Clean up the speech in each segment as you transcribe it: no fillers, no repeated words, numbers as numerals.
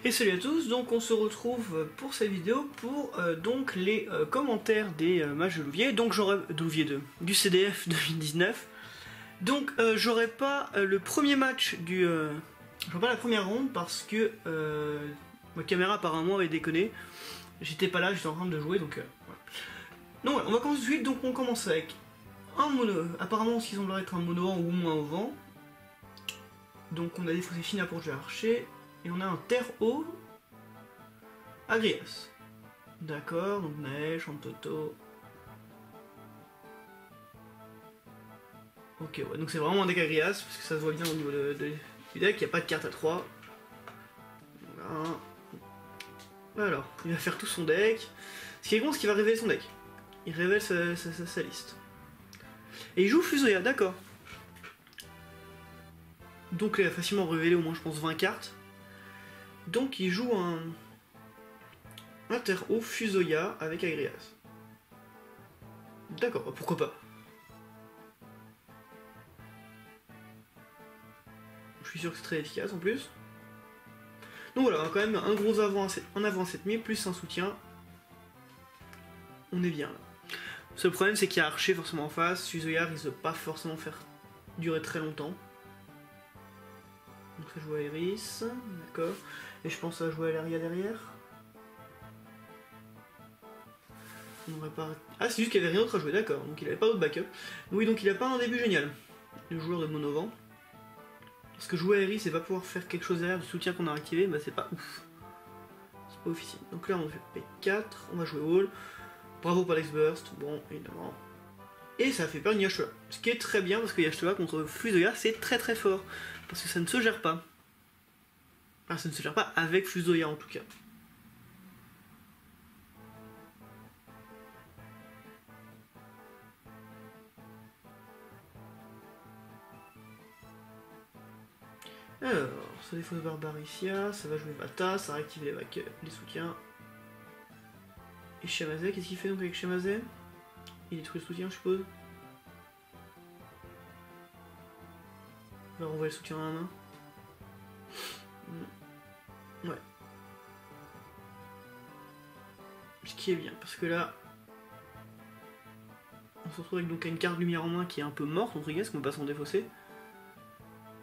Et salut à tous, donc on se retrouve pour cette vidéo pour donc les commentaires des matchs de Louviers, donc j'aurai du CDF 2019. Donc j'aurai pas le premier match j'aurai pas la première ronde parce que ma caméra apparemment avait déconné. J'étais pas là, j'étais en train de jouer, donc voilà. Donc voilà, on va commencer tout de suite. Donc on commence avec un mono, apparemment ce qui semblerait être un mono vent ou moins au vent. Donc on a des fossés Fina pour jouer archer. Et on a un terre haut Agrias. D'accord, donc Naël, Chantoto. Ok, ouais, donc c'est vraiment un deck Agrias, parce que ça se voit bien au niveau du deck, il n'y a pas de carte à 3. Voilà. Alors, il va faire tout son deck. Ce qui est con, c'est qu'il va révéler son deck. Il révèle sa liste. Et il joue Fusoya, d'accord. Donc il a facilement révélé au moins, je pense, 20 cartes. Donc il joue un terre haut Fusoya avec Agrias. D'accord, pourquoi pas. Je suis sûr que c'est très efficace en plus. Donc voilà, on a quand même un gros avant à 7000 plus un soutien. On est bien là. Le seul problème c'est qu'il y a Archer forcément en face. Fusoya risque de pas forcément faire durer très longtemps. Donc ça joue à Iris, d'accord. Et je pense à jouer à Laria derrière. On aurait pas... Ah, c'est juste qu'il n'y avait rien d'autre à jouer, d'accord. Donc il avait pas d'autre backup. Oui, donc il a pas un début génial, le joueur de Monovent. Parce que jouer à Iris et pas pouvoir faire quelque chose derrière du soutien qu'on a activé, bah c'est pas ouf. C'est pas officiel. Donc là on fait P4, on va jouer Wall. Bravo pour Alex Burst, bon, évidemment. Et ça fait peur une Yashtoa. Ce qui est très bien parce que Yashtoa contre Fusoya c'est très très fort. Parce que ça ne se gère pas. Enfin, ça ne se gère pas avec Fusoya en tout cas. Alors, ça défausse Barbaricia, ça va jouer Vata, ça réactive les soutiens. Et Shemazé, qu'est-ce qu'il fait donc avec Shemazé? Il détruit le soutien, je suppose. Il va renvoyer le soutien à la main. Ouais. Ce qui est bien, parce que là, on se retrouve avec donc une carte lumière en main qui est un peu morte, entre guillemets, parce qu'on peut pas s'en défausser.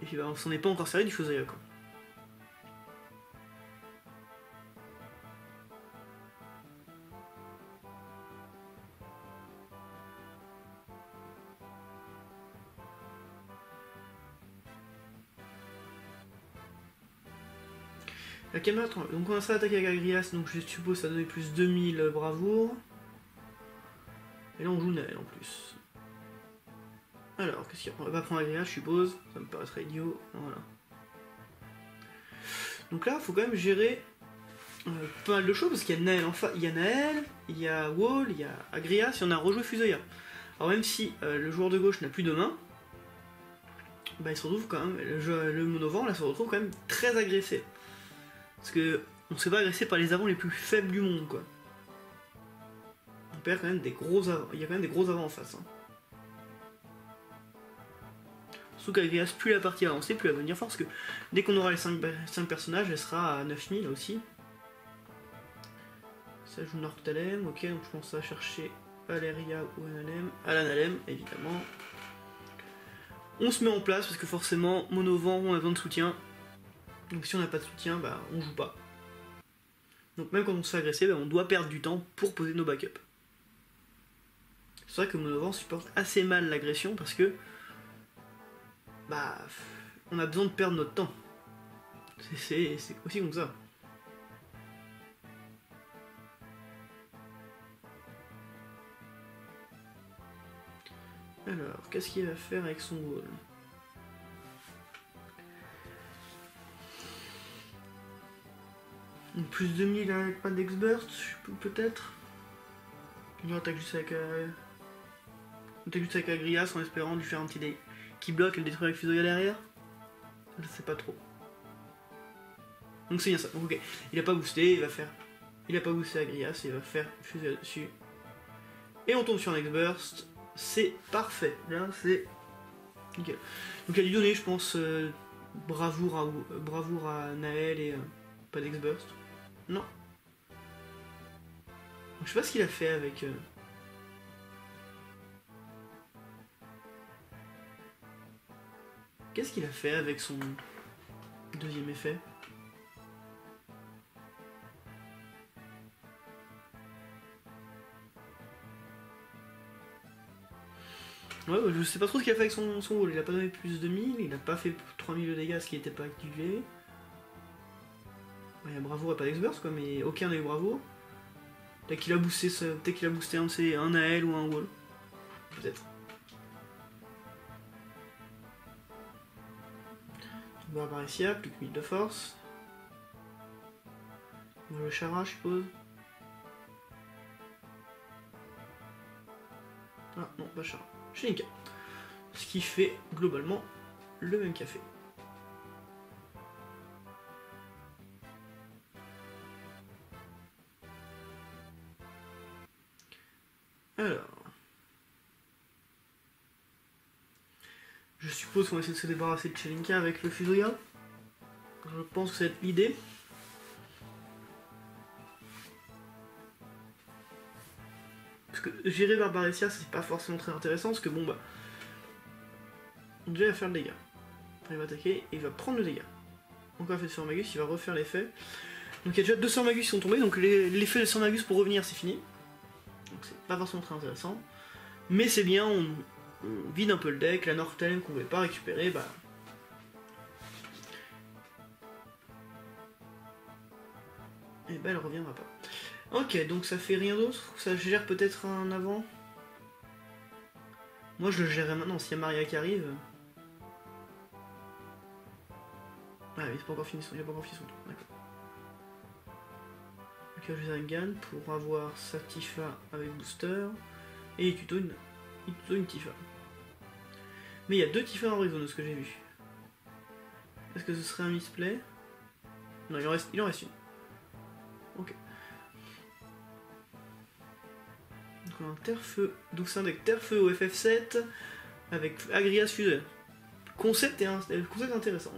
Et puis bah, on s'en est pas encore servi du Fusoya quoi. La caméra, donc on a ça attaqué avec Agrias, donc je suppose ça donnait plus 2000 bravoure. Et là on joue Naël en plus. Alors, qu'est-ce qu'il y a? On va pas prendre Agrias, je suppose, ça me paraîtrait idiot, voilà. Donc là, il faut quand même gérer pas mal de choses, parce qu'il y a Naël, il y a Naël, il y a Wall, il y a Agrias, et on a rejoué Fusoya. Alors même si le joueur de gauche n'a plus de main, bah il se retrouve quand même, le Monovent là se retrouve quand même très agressé. Parce que on se fait pas agresser par les avants les plus faibles du monde quoi. On perd quand même des gros avants, il y a quand même des gros avants en face. Hein. Surtout qu'Agrias, plus la partie avancée, plus elle va venir fort, parce que dès qu'on aura les 5 personnages, elle sera à 9000 aussi. Ça joue Northalem, ok, donc je pense à chercher Valeria ou Analem. Alanalem, évidemment. On se met en place, parce que forcément, Monovent, on a besoin de soutien. Donc si on n'a pas de soutien, bah on joue pas. Donc même quand on se fait agresser, bah, on doit perdre du temps pour poser nos backups. C'est vrai que Monovent supporte assez mal l'agression, parce que bah, on a besoin de perdre notre temps. C'est aussi comme ça. Alors, qu'est-ce qu'il va faire avec son wall? Donc, plus 2000 avec pas d'Exburst, peut-être. On attaque juste avec Agrias en espérant lui faire un petit dé qui bloque et le détruire avec Fusoya derrière. Je sais pas trop. Donc c'est bien ça. Donc, ok. Il a pas boosté, il a pas boosté Agrias, il va faire Fusoya dessus. Et on tombe sur un X-Burst. C'est parfait. Là c'est nickel. Donc il a dû donner je pense bravoure à Naël et Pas d'X-Burst. Non. Je sais pas ce qu'il a fait avec... Qu'est-ce qu'il a fait avec son deuxième effet? Ouais, je sais pas trop ce qu'il a fait avec son wall. Il a pas donné plus de 1000, il a pas fait 3000 de dégâts, ce qui n'était pas activé. Il y a Bravoure et pas d'X-Burst quoi, mais aucun n'a eu Bravoure. Peut-être qu'il a boosté un AL ou un wall. Peut-être. Barbaressia, plus que 1000 de force. Le Chara, je suppose. Ah non, pas Chara. Shelinka. Ce qui fait globalement le même café. Alors. Je suppose qu'on va essayer de se débarrasser de Shelinka avec le Fusoya. Je pense que ça va être l'idée. Parce que gérer Barbaressia, c'est pas forcément très intéressant, parce que bon bah... Déjà il va faire le dégât. Après il va attaquer et il va prendre le dégât. Encore fait de Sormagus, il va refaire l'effet. Donc il y a déjà 2 Sormagus qui sont tombés, donc l'effet de Sormagus pour revenir c'est fini. Donc c'est pas forcément très intéressant. Mais c'est bien, on vide un peu le deck, la Northelm qu'on ne pouvait pas récupérer, bah... Et bah elle reviendra pas. Ok, donc ça fait rien d'autre. Ça gère peut-être un avant. Moi je le gérerai maintenant, s'il y a Maria qui arrive. Ah mais c'est pas encore fini, il a pas encore fini son tour, d'accord. Ok, je vais Zangan pour avoir sa Tifa avec booster. Et il tuto une Tifa. Mais il y a 2 Tifa en raison de ce que j'ai vu. Est-ce que ce serait un misplay? Non, il en reste une. Ok. Donc on a un Terre-Feu. Donc c'est un deck Terre-Feu au FF7 avec Agrias Fuser. Concept intéressant.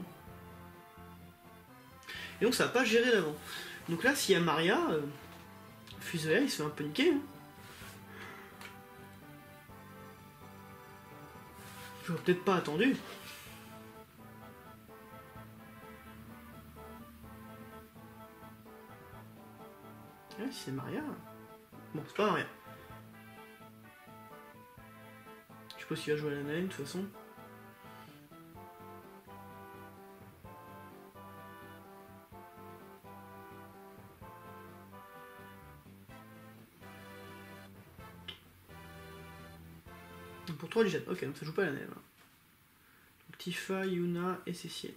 Et donc ça va pas gérer l'avant. Donc là, s'il y a Maria, Fuser il se fait un peu niquer. Hein. J'aurais peut-être pas attendu. Ouais, si c'est Maria. Bon, c'est pas Maria. Je sais pas s'il va jouer à la Naine, de toute façon. Pour 3 Lijat, ok, donc ça joue pas à la Naine. Donc Tifa, Yuna et Cécile.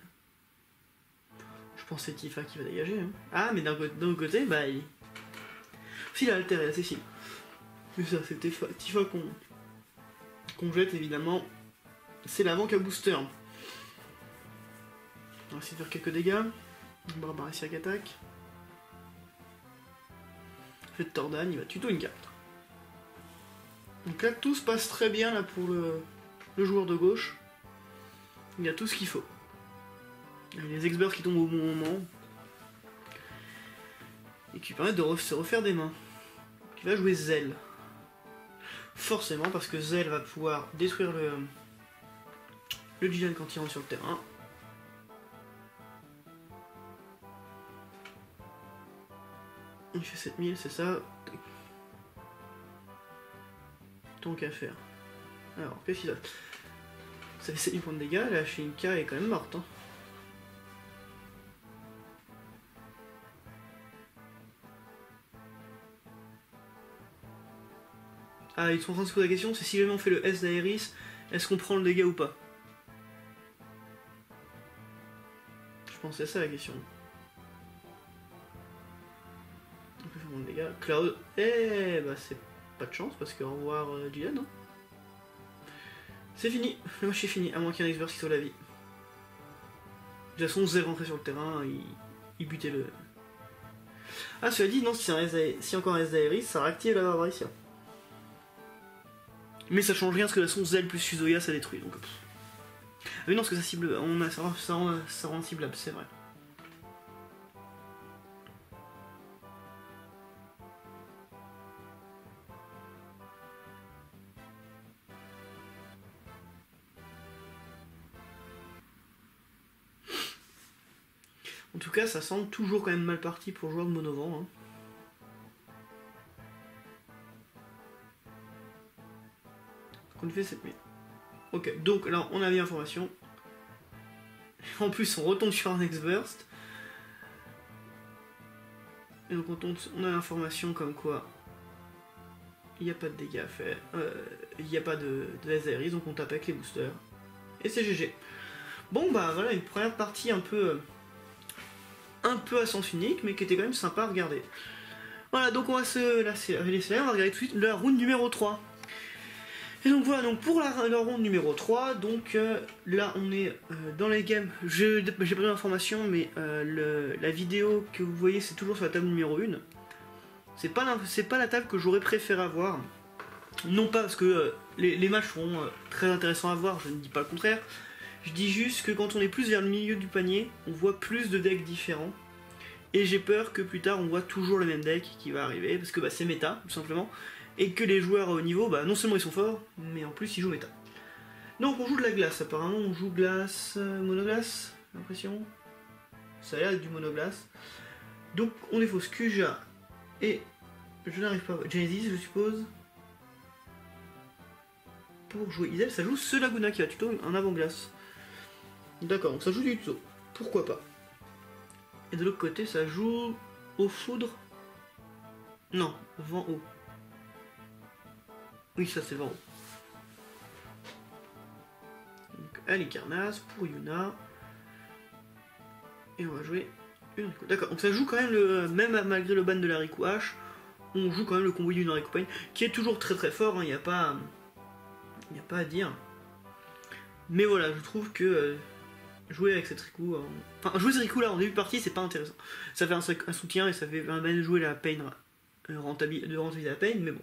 Je pense que c'est Tifa qui va dégager. Hein. Ah, mais d'un autre côté, bah il... Si, il a altéré la Cécile. Mais ça, c'est Tifa qu'on jette, évidemment. C'est l'avant qui a booster. On va essayer de faire quelques dégâts. Barbaressia qui attaque. Fait de Tordan, il va tuto une carte. Donc là, tout se passe très bien là pour le joueur de gauche. Il a tout ce qu'il faut. Il y a les X-Bursts qui tombent au bon moment. Et qui permettent de se refaire des mains. Donc, il va jouer Zell. Forcément, parce que Zell va pouvoir détruire le Jilan quand il rentre sur le terrain. Il fait 7000, c'est ça. Tant qu'à faire. Alors, qu'est-ce qu'il a? Ça fait 7000 points de dégâts, la Shelinka est quand même morte. Hein. Ah, ils sont en train de se poser la question, c'est si jamais on fait le S d'Aeris, est-ce qu'on prend le dégât ou pas? Je pense que c'est ça la question. On peut faire moins de dégâts. Cloud, eh bah c'est pas de chance parce que au revoir Jilan. Hein. C'est fini, le match est fini, à moins qu'il y ait un X-Burst qui sauve la vie. De toute façon, Zell rentrait sur le terrain, il butait le... Ah, cela dit, non, si encore un S d'Aeris, ça réactive la Barbaressia. Mais ça change rien parce que la son Zell plus Fusoya ça détruit donc. Ah oui non parce que ça cible. Ça rend ciblable, c'est vrai. En tout cas, ça semble toujours quand même mal parti pour le joueur de Monovent. Hein. Qu'on fait 7000. Ok, donc là, on a l'information. En plus, on retombe sur un X-Burst. Et donc on a l'information comme quoi il n'y a pas de dégâts à faire, il n'y a pas de laser, donc on tape avec les boosters. Et c'est GG. Bon bah voilà, une première partie un peu à sens unique, mais qui était quand même sympa à regarder. Voilà, donc on va se laisser là, on va regarder tout de suite la round numéro 3. Et donc voilà, donc pour la round numéro 3, donc là on est dans les games, j'ai pas d'informations, mais la vidéo que vous voyez c'est toujours sur la table numéro 1. C'est pas la table que j'aurais préféré avoir, non pas parce que les matchs seront très intéressants à voir, je ne dis pas le contraire, je dis juste que quand on est plus vers le milieu du panier, on voit plus de decks différents, et j'ai peur que plus tard on voit toujours le même deck qui va arriver, parce que bah, c'est méta, tout simplement, et que les joueurs au niveau, bah, non seulement ils sont forts, mais en plus ils jouent méta. Donc on joue de la glace, apparemment on joue glace, monoglace, j'ai l'impression. Ça a l'air d'être du monoglace. Donc on défausse Kuja et je n'arrive pas à voir Genesis, je suppose. Pour jouer Isel, ça joue ce Laguna qui va tuto un avant-glace. D'accord, donc ça joue du tuto, pourquoi pas. Et de l'autre côté ça joue eau foudre. Non, vent eau. Oui, ça c'est vent eau. Donc Alicarnas pour Yuna. Et on va jouer une Riku. D'accord, donc ça joue quand même même malgré le ban de la Riku H, on joue quand même le combo d'une Riku Pain, qui est toujours très très fort, il n'y a pas à dire. Mais voilà, je trouve que jouer avec cette Riku, enfin jouer cette Riku là en début de partie, c'est pas intéressant. Ça fait un soutien et ça fait bien jouer la Pain, de rentabiliser la Pain, mais bon.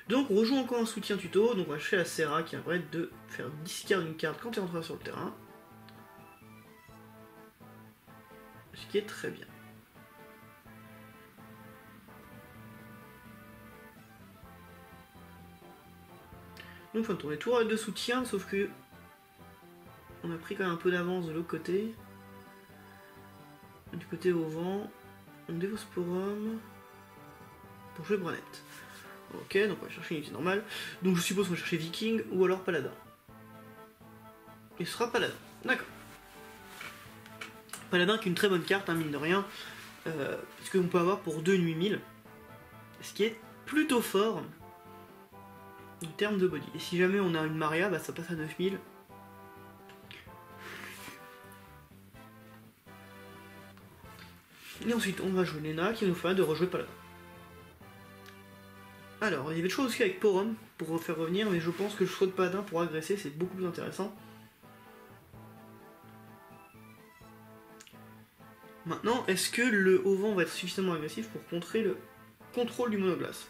Donc on rejoue encore un soutien tuto, donc on va chercher la Serra qui permet de faire discard d'une carte quand tu rentres sur le terrain. Ce qui est très bien. Donc fin de tournée, tour de soutien, sauf que on a pris quand même un peu d'avance de l'autre côté. Du côté au vent, on Dévosporum pour jouer Branette. Ok, donc on va chercher une unité normale. Donc je suppose qu'on va chercher Viking ou alors Paladin. Et ce sera Paladin, d'accord. Paladin qui est une très bonne carte, hein, mine de rien, parce qu'on peut avoir pour 2 nuits 1000, ce qui est plutôt fort en termes de body. Et si jamais on a une Maria, bah ça passe à 9000. Et ensuite on va jouer Lena qui nous fera de rejouer Paladin. Alors il y avait des choses aussi avec Porom pour faire revenir, mais je pense que le choix de Paladin pour agresser c'est beaucoup plus intéressant. Maintenant, est-ce que le haut vent va être suffisamment agressif pour contrer le contrôle du monoglace?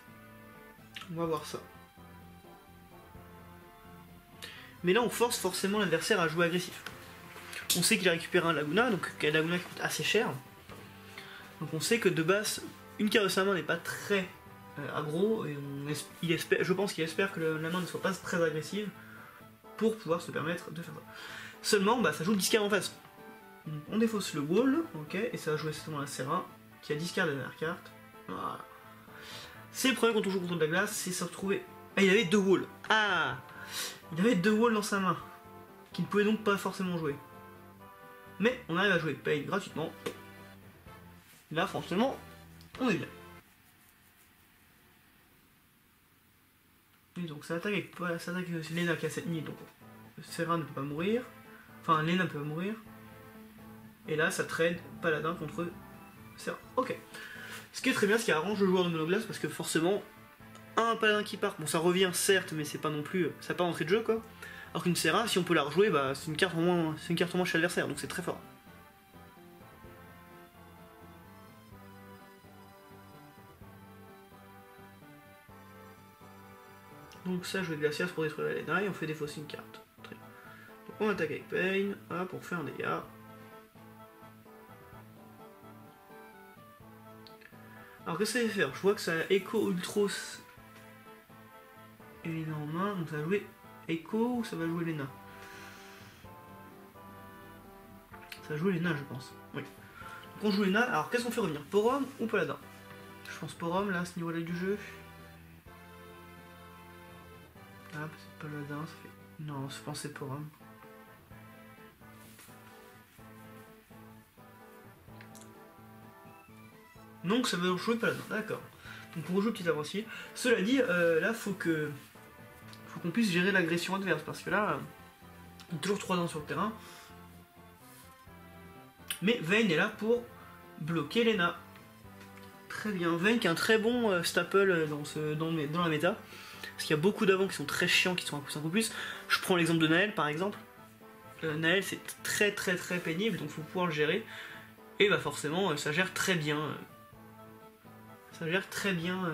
On va voir ça. Mais là on force forcément l'adversaire à jouer agressif. On sait qu'il a récupéré un Laguna, donc un Laguna qui coûte assez cher. Donc on sait que de base, une carte de sa main n'est pas très aggro, et je pense qu'il espère que la main ne soit pas très agressive pour pouvoir se permettre de faire ça. Seulement, bah, ça joue le discard en face. Donc, on défausse le wall, ok, et ça va jouer certainement la Serra, qui a discard la dernière carte. Voilà. C'est le problème quand on joue contre de la glace, c'est se retrouver... Ah, il avait 2 walls. Ah, il avait 2 walls dans sa main, qu'il ne pouvait donc pas forcément jouer. Mais on arrive à jouer Pain gratuitement. Là, franchement, on est bien. Et donc ça attaque avec Lena qui a 7000, donc Serra ne peut pas mourir. Enfin, Lena peut pas mourir. Et là, ça trade Paladin contre Serra. Ok. Ce qui est très bien, ce qui arrange le joueur de monoglace, parce que forcément, un Paladin qui part, bon ça revient certes, mais c'est pas non plus, ça n'a pas entrée de jeu quoi. Alors qu'une Serra, si on peut la rejouer, bah, c'est une carte en moins chez l'adversaire, donc c'est très fort. Donc ça, je vais Glacias pour détruire la Lena et on fait défausser une carte. Très bien. Donc on attaque avec Pain, voilà, pour faire un dégât. Alors qu'est-ce que ça va faire? Je vois que ça a Echo Ultros et Lena en main, donc ça va jouer Echo ou ça va jouer Lena? Ça Ça joue les nains, je pense. Oui. Donc on joue les nains. Alors qu'est-ce qu'on fait revenir? Porom ou Paladin? Je pense Porom là, à ce niveau-là du jeu. Ah, c'est Paladin, ça fait. Non, je pense que c'est Porom. Donc ça veut jouer Paladin, d'accord. Donc on rejoue petit avancier. Cela dit, là faut qu'on puisse gérer l'agression adverse, parce que là, il y a toujours 3 dents sur le terrain. Mais Vayne est là pour bloquer Lena. Très bien, Vayne qui est un très bon staple dans la méta. Parce qu'il y a beaucoup d'avants qui sont très chiants, qui sont un coup plus. Je prends l'exemple de Naël par exemple. Naël c'est très pénible, donc il faut pouvoir le gérer. Et bah forcément, ça gère très bien. Ça gère très bien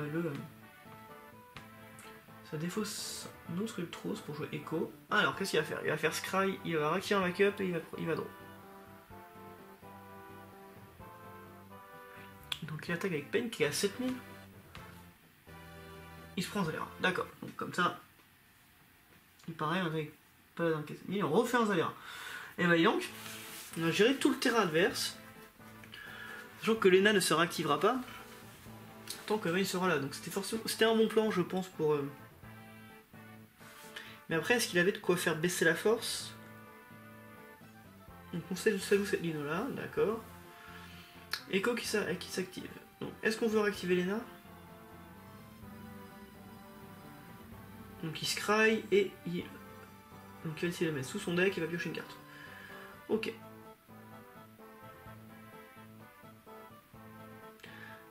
ça défausse notre Ultros pour jouer Echo. Alors qu'est-ce qu'il va faire? Il va faire Scry, il va ractiver un backup et il va draw. Donc il attaque avec Pain qui est à 7000. Il se prend Zalera, d'accord. Donc comme ça, il paraît avec pas dans 4000, on refait un Zalera. Et bah donc, on a géré tout le terrain adverse. Sachant que Lena ne se réactivera pas tant que Vayne sera là. Donc c'était un bon plan je pense pour... Mais après est-ce qu'il avait de quoi faire baisser la force? Donc on sait ça joue cette ligne là, d'accord. Echo qui s'active. Donc est-ce qu'on veut réactiver Lena? Donc il scry et il... Donc il va essayer de la mettre sous son deck, il va piocher une carte. Ok.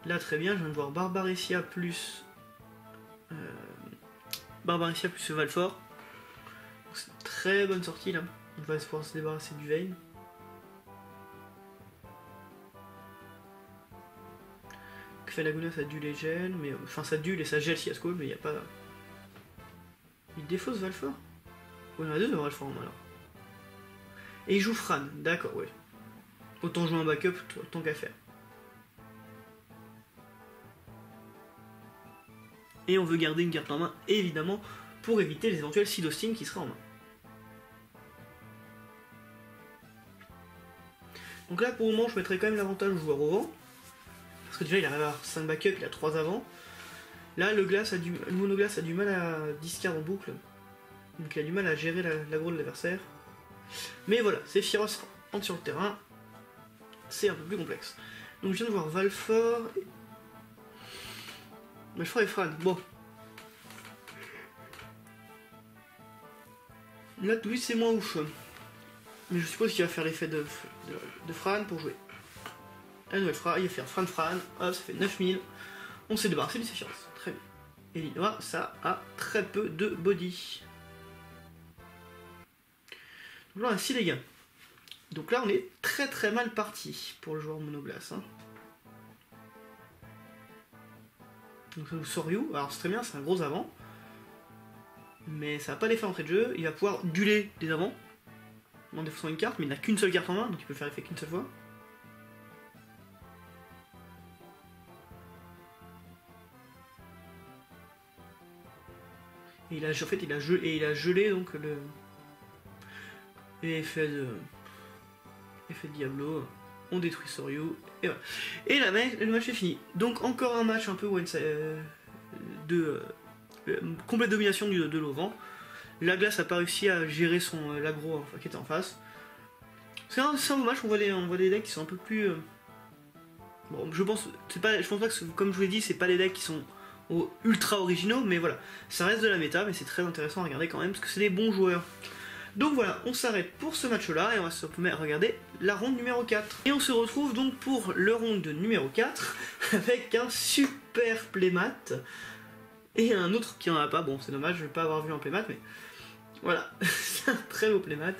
Là très bien, je viens de voir Barbaressia plus... Barbaressia plus Valfor. C'est une très bonne sortie là. On va pouvoir se débarrasser du Vayne. Laguna ça dule et gèle, mais enfin ça dule et ça gèle si elle se colle, mais il n'y a pas. Il défausse Valfor? Oui, on a deux de Valfor en main alors. Et il joue Fran, d'accord, ouais. Autant jouer un backup tant qu'à faire. Et on veut garder une carte en main, évidemment, pour éviter les éventuels Seedosting qui sera en main. Donc là, pour le moment, je mettrai quand même l'avantage au joueur au vent. Parce que déjà, il arrive à avoir 5 backups, il a 3 avant. Là, le monoglace a du mal à discard en boucle. Donc il a du mal à gérer l'aggro de l'adversaire. Mais voilà, c'est Fyros rentre sur le terrain. C'est un peu plus complexe. Donc je viens de voir Valfor. Valfor et Fran. Bon. Là, tout de suite, c'est moins ouf. Mais je suppose qu'il va faire l'effet de Fran pour jouer. La nouvelle Fran, il va faire Fran, hop, ça fait 9000. On s'est débarrassé du Sephiroth. Très bien. Et Linois, ça a très peu de body. Donc là, on a 6 dégâts. Donc là, on est très mal parti pour le joueur monoglace. Hein. Donc ça nous Soryu. Alors c'est très bien, c'est un gros avant. Mais ça n'a pas l'effet entrée de jeu. Il va pouvoir dueler des avants. En défaussant une carte, mais il n'a qu'une seule carte en main, donc il peut faire l'effet qu'une seule fois. Et il a, en fait, il a gelé donc le effet de Diablo. On détruit Soryu et voilà. Et là, le match est fini. Donc encore un match un peu de complète domination de l'Auvent. La glace n'a pas réussi à gérer l'aggro qui était en face. C'est un beau match. On voit des decks qui sont un peu plus. Bon, je pense pas que comme je vous l'ai dit, c'est pas des decks qui sont ultra originaux, mais voilà, ça reste de la méta, mais c'est très intéressant à regarder quand même, parce que c'est des bons joueurs. Donc voilà, on s'arrête pour ce match-là, et on va se regarder la ronde numéro 4. Et on se retrouve donc pour le ronde numéro 4, avec un super playmat, et un autre qui en a pas, bon c'est dommage, je vais pas avoir vu un playmat, mais voilà, c'est un très beau playmat.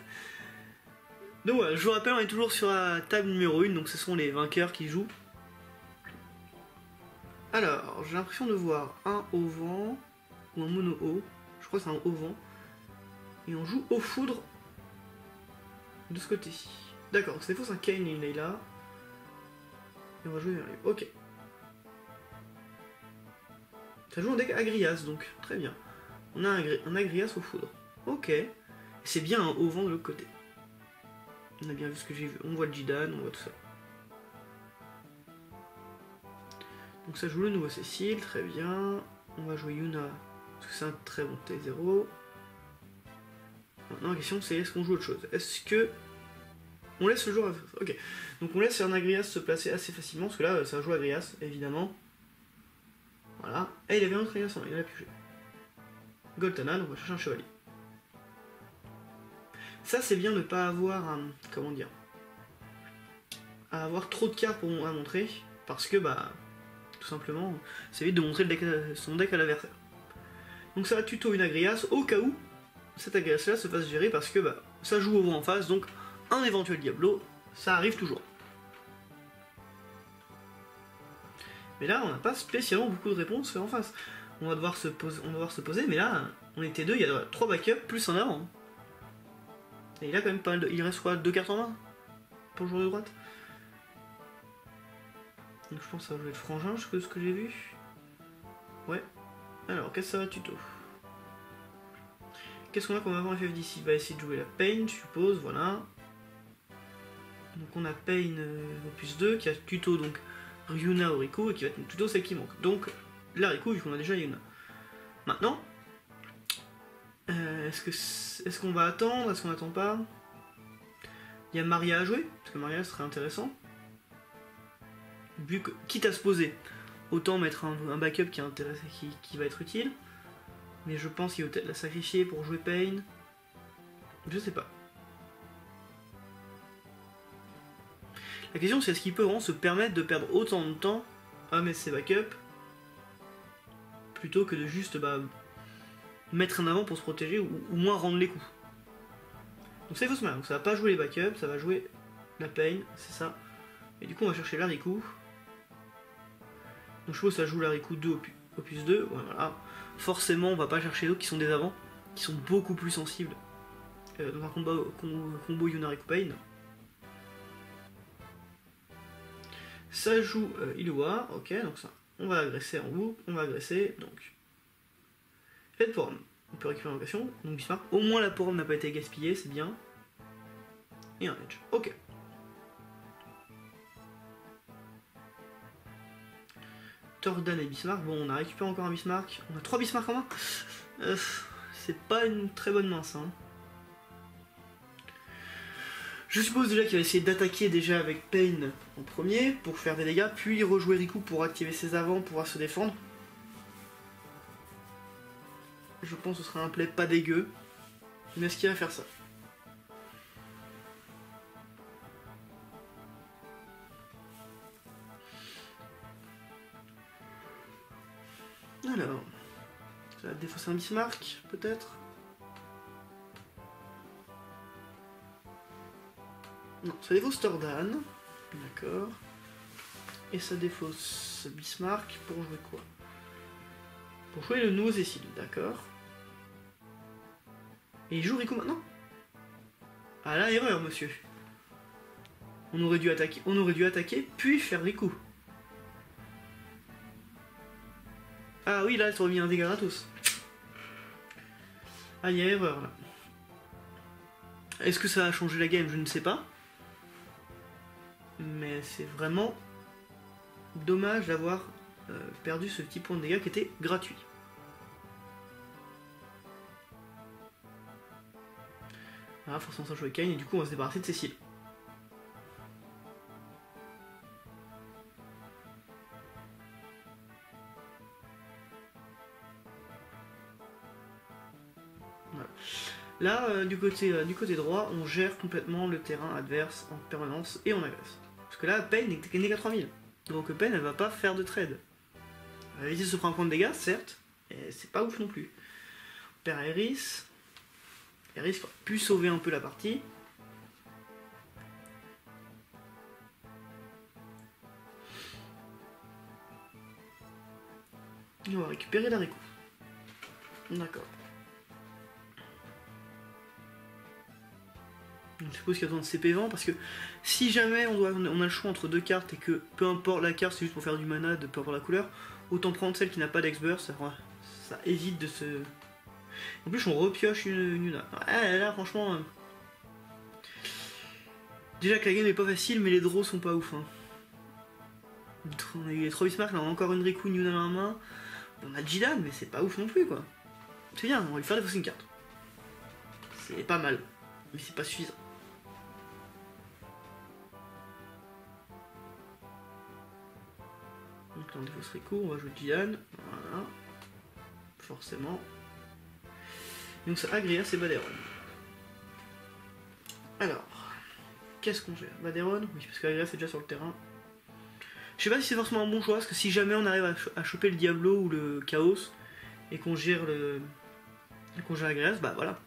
Donc voilà, je vous rappelle, on est toujours sur la table numéro 1, donc ce sont les vainqueurs qui jouent. Alors, j'ai l'impression de voir un au vent, ou un mono haut, je crois que c'est un au vent, et on joue au foudre de ce côté-ci. D'accord, c'est faux, c'est un Kain et une Layla, et on va jouer vers lui, ok. Ça joue en deck Agrias, donc, très bien. On a un Agrias au foudre, ok. C'est bien un au vent de l'autre côté. On a bien vu ce que j'ai vu. On voit le Jidan, on voit tout ça. Donc ça joue le nouveau Cécile, très bien. On va jouer Yuna, parce que c'est un très bon T0. Maintenant la question c'est est-ce qu'on joue autre chose? Est-ce que... On laisse le joueur... Ok. Donc on laisse un Agrias se placer assez facilement, parce que là ça joue Agrias, évidemment. Voilà. Et il avait un autre Agrias, il en a pigé. Goltana, donc on va chercher un chevalier. Ça c'est bien de ne pas avoir un... Comment dire, à avoir trop de cartes à montrer, parce que bah... Tout simplement, ça évite de montrer le deck, son deck à l'adversaire. Donc ça va tuto une Agrias au cas où cette Agrias là se fasse gérer, parce que bah, ça joue au vent en face, donc un éventuel Diablo, ça arrive toujours. Mais là, on n'a pas spécialement beaucoup de réponses en face. On va devoir se poser, mais là, on était deux, il y a 3 backups plus un avant. Et il a quand même pas mal de... Il reste quoi, 2 cartes en main pour le joueur de droite. Donc je pense que ça va jouer le frangin, ce que j'ai vu. Ouais. Alors, qu'est-ce que ça va tuto? Qu'est-ce qu'on a comme avant FF10? Il va essayer de jouer la Pain, je suppose, voilà. Donc on a Pain opus 2, qui a tuto donc Ryuna au Riku, et qui va être tuto celle qui manque. Donc la Riku, vu qu'on a déjà Yuna. Maintenant, est-ce qu'on va attendre? Est-ce qu'on n'attend pas? Il y a Maria à jouer, parce que Maria serait intéressant. Vu que, quitte à se poser, autant mettre un backup qui va être utile. Mais je pense qu'il va peut-être la sacrifier pour jouer Pain. Je sais pas. La question c'est est-ce qu'il peut vraiment se permettre de perdre autant de temps à mettre ses backups plutôt que de juste mettre en avant pour se protéger ou moins rendre les coups. Donc ça il faut se mettre. Donc ça va pas jouer les backups, ça va jouer la Pain, c'est ça. Et du coup on va chercher la Riku. Donc je suppose que ça joue la Riku 2 opus 2, ouais, voilà. Forcément on va pas chercher d'autres qui sont des avants, qui sont beaucoup plus sensibles dans un combo Yuna Riku Pain. Ça joue Iluwa, ok, donc ça, on va agresser en bout, on va agresser, donc... Faites Porn, on peut récupérer l'invocation, donc Bismarck, au moins la Porn n'a pas été gaspillée, c'est bien. Et un Edge, ok. Tordan et Bismarck, bon on a récupéré encore un Bismarck, on a 3 Bismarck en main. C'est pas une très bonne main ça. Hein. Je suppose déjà qu'il va essayer d'attaquer déjà avec Pain en premier pour faire des dégâts, puis rejouer Riku pour activer ses avants, pour pouvoir se défendre. Je pense que ce sera un play pas dégueu, mais est-ce qu'il va faire ça? Alors, ça va défausser un Bismarck, peut-être? Non, ça défausse Tordan, d'accord. Et ça défausse Bismarck pour jouer quoi? Pour jouer le nouveau Cécile, d'accord. Et il joue Riku maintenant? Ah là, erreur, monsieur. On aurait dû attaquer, puis faire Riku. Ah oui, là, tu aurais mis un dégât gratos. Ah, il y a erreur, là. Est-ce que ça a changé la game? Je ne sais pas. Mais c'est vraiment dommage d'avoir perdu ce petit point de dégâts qui était gratuit. Voilà, forcément ça joue avec Kain et du coup on va se débarrasser de Cécile. Voilà. Là, du côté droit, on gère complètement le terrain adverse en permanence et on agresse. Parce que là, Pain n'est qu'à 3000. Donc Pain, elle va pas faire de trade. Elle va essayer de se prendre un point de dégâts, certes, et c'est pas ouf non plus. On perd Eris. Eris a pu sauver un peu la partie. Et on va récupérer la Riku. D'accord. Je suppose qu'il y a besoin de CP vent parce que si jamais on a le choix entre deux cartes et que peu importe la carte, c'est juste pour faire du mana, peu importe la couleur, autant prendre celle qui n'a pas d'X-Burst, ça évite de se... En plus on repioche une Yuna. Ouais, là franchement... Déjà que la game est pas facile, mais les draws sont pas ouf. Hein. On a eu les 3 Bismarck, là on a encore une Riku New dans la main. On a Jidan, mais c'est pas ouf non plus quoi. C'est bien, on va lui faire des fausses cartes. C'est pas mal, mais c'est pas suffisant. Donc là on défausse Riku, on va jouer Jidan. Voilà. Forcément. Donc ça Agrias et Baderon. Alors, qu'est-ce qu'on gère? Baderon? Oui, parce qu'Agrias est déjà sur le terrain. Je sais pas si c'est forcément un bon choix, parce que si jamais on arrive à choper le Diablo ou le Chaos, et qu'on gère le... et qu'on gère Agrias, bah voilà.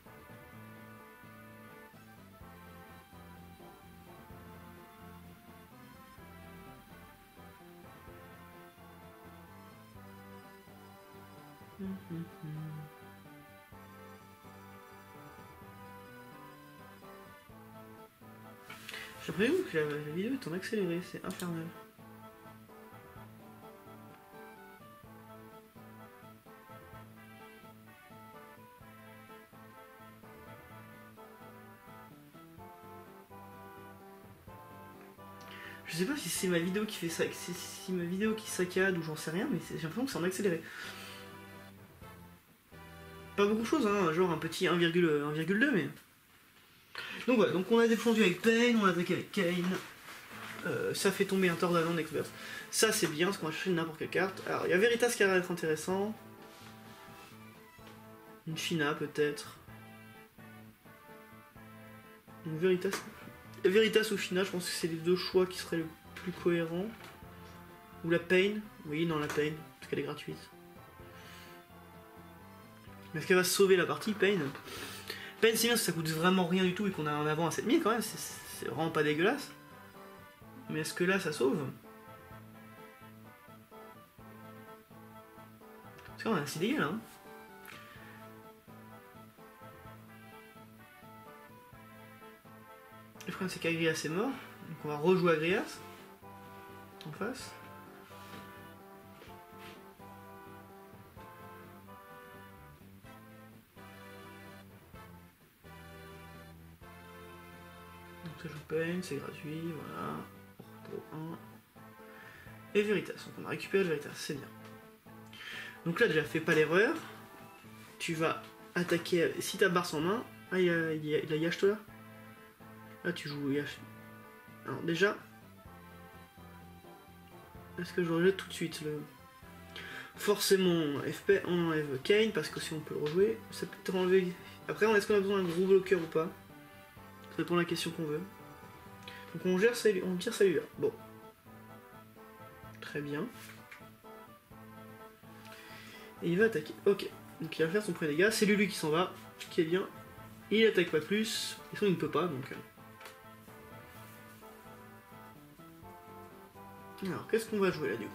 J'ai l'impression que la vidéo est en accéléré, c'est infernal. Je sais pas si c'est ma vidéo qui fait ça, si ma vidéo qui saccade ou j'en sais rien, mais j'ai l'impression que c'est en accéléré. Pas beaucoup de choses, hein, genre un petit 1,2 mais... Donc voilà, donc on a défendu avec Pain, on a attaqué avec Kane. Ça fait tomber un Tordalon d'Expert. Ça c'est bien, parce qu'on va chercher n'importe quelle carte. Alors il y a Veritas qui a l'air d'être intéressant. Une Fina peut-être. Donc Veritas ou Fina, je pense que c'est les deux choix qui seraient le plus cohérents. Ou la Pain. Oui, non, la Pain, parce qu'elle est gratuite. Mais est-ce qu'elle va sauver la partie, Pain? Pain, c'est bien parce que ça coûte vraiment rien du tout et qu'on a en avant à 7000 quand même, c'est vraiment pas dégueulasse. Mais est-ce que là, ça sauve? Parce qu'on a assez dégâts là. Hein. Le problème, c'est qu'Agrias est mort. Donc on va rejouer Agrias. En face. Ça joue Pain, c'est gratuit, voilà. On 1. Et Veritas, donc on a récupéré le Veritas, c'est bien. Donc là déjà fais pas l'erreur. Tu vas attaquer, si t'as Barse en main, ah il y a Yash toi là. Là tu joues Yash. Alors déjà, est-ce que je rejette tout de suite le... Forcément FP, on enlève Kane parce que si on peut le rejouer, ça peut être enlevé. Après est-ce qu'on a besoin d'un gros bloqueur ou pas? Ça répond à la question qu'on veut. Donc on gère celui, on tire celui-là. Bon. Très bien. Et il va attaquer. Ok. Donc il va faire son premier dégât. C'est lui qui s'en va. Qui est bien. Il attaque pas plus. Et sinon il ne peut pas donc. Alors qu'est-ce qu'on va jouer là du coup?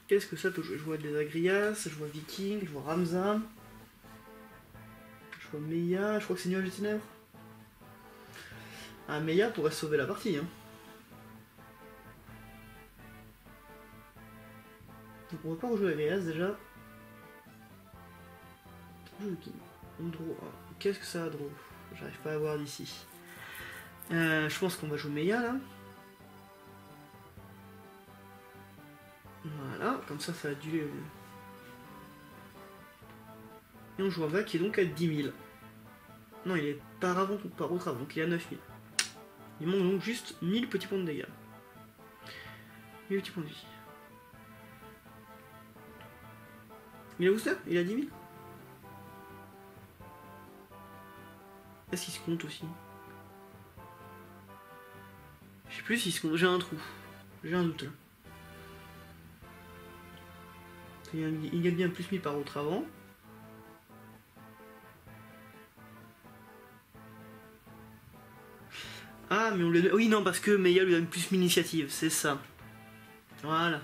Qu'est-ce que ça peut jouer? Je vois des Agrias, je vois Viking, je vois Ramza, je vois Meia, je crois que c'est Nuage de Ténèbres. Ah, Meia pourrait sauver la partie. Hein. Donc on va pas rejouer Agrias déjà. On draw. Qu'est-ce que ça a draw? J'arrive pas à voir d'ici. Je pense qu'on va jouer Meia là. Voilà, comme ça va durer. Et on joue un vague qui est donc à 10 000. Non, il est par avant ou par autre avant, donc il est à 9 000. Il manque donc juste 1000 petits points de dégâts. 1000 petits points de vie. Il a booster? Il a 10 000? Est-ce qu'il se compte aussi? Je sais plus s'il se compte. J'ai un trou. J'ai un doute là. Il gagne bien plus 1000 par autre avant. Ah, mais on lui donne... Oui, non, parce que Meia lui donne plus 1000 initiative, c'est ça. Voilà.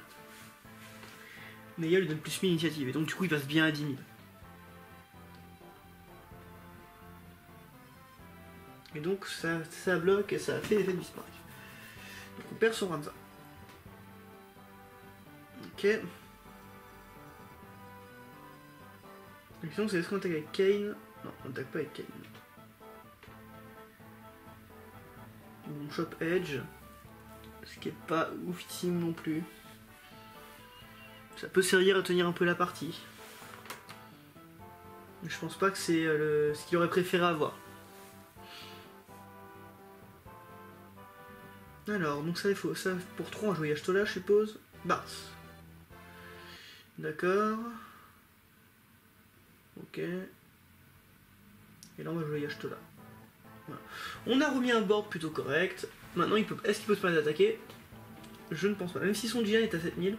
Meia lui donne plus 1000 initiative, et donc du coup il passe bien à 10 000. Et donc ça bloque et ça fait l'effet de disparaître. Donc on perd son Ramza. Ok. La question c'est est-ce qu'on attaque avec Kayn? Non, on attaque pas avec Kayn. On chope Edge. Ce qui est pas oufissime non plus. Ça peut servir à tenir un peu la partie. Mais je pense pas que c'est ce qu'il aurait préféré avoir. Alors, donc ça il faut ça pour 3 on joue Y'Achtola je suppose. Bars. D'accord. Ok. Et là on va jouer Y'Achtola. Voilà. On a remis un board plutôt correct. Maintenant est-ce qu'il peut se permettre d'attaquer? Je ne pense pas. Même si son GN est à 7000,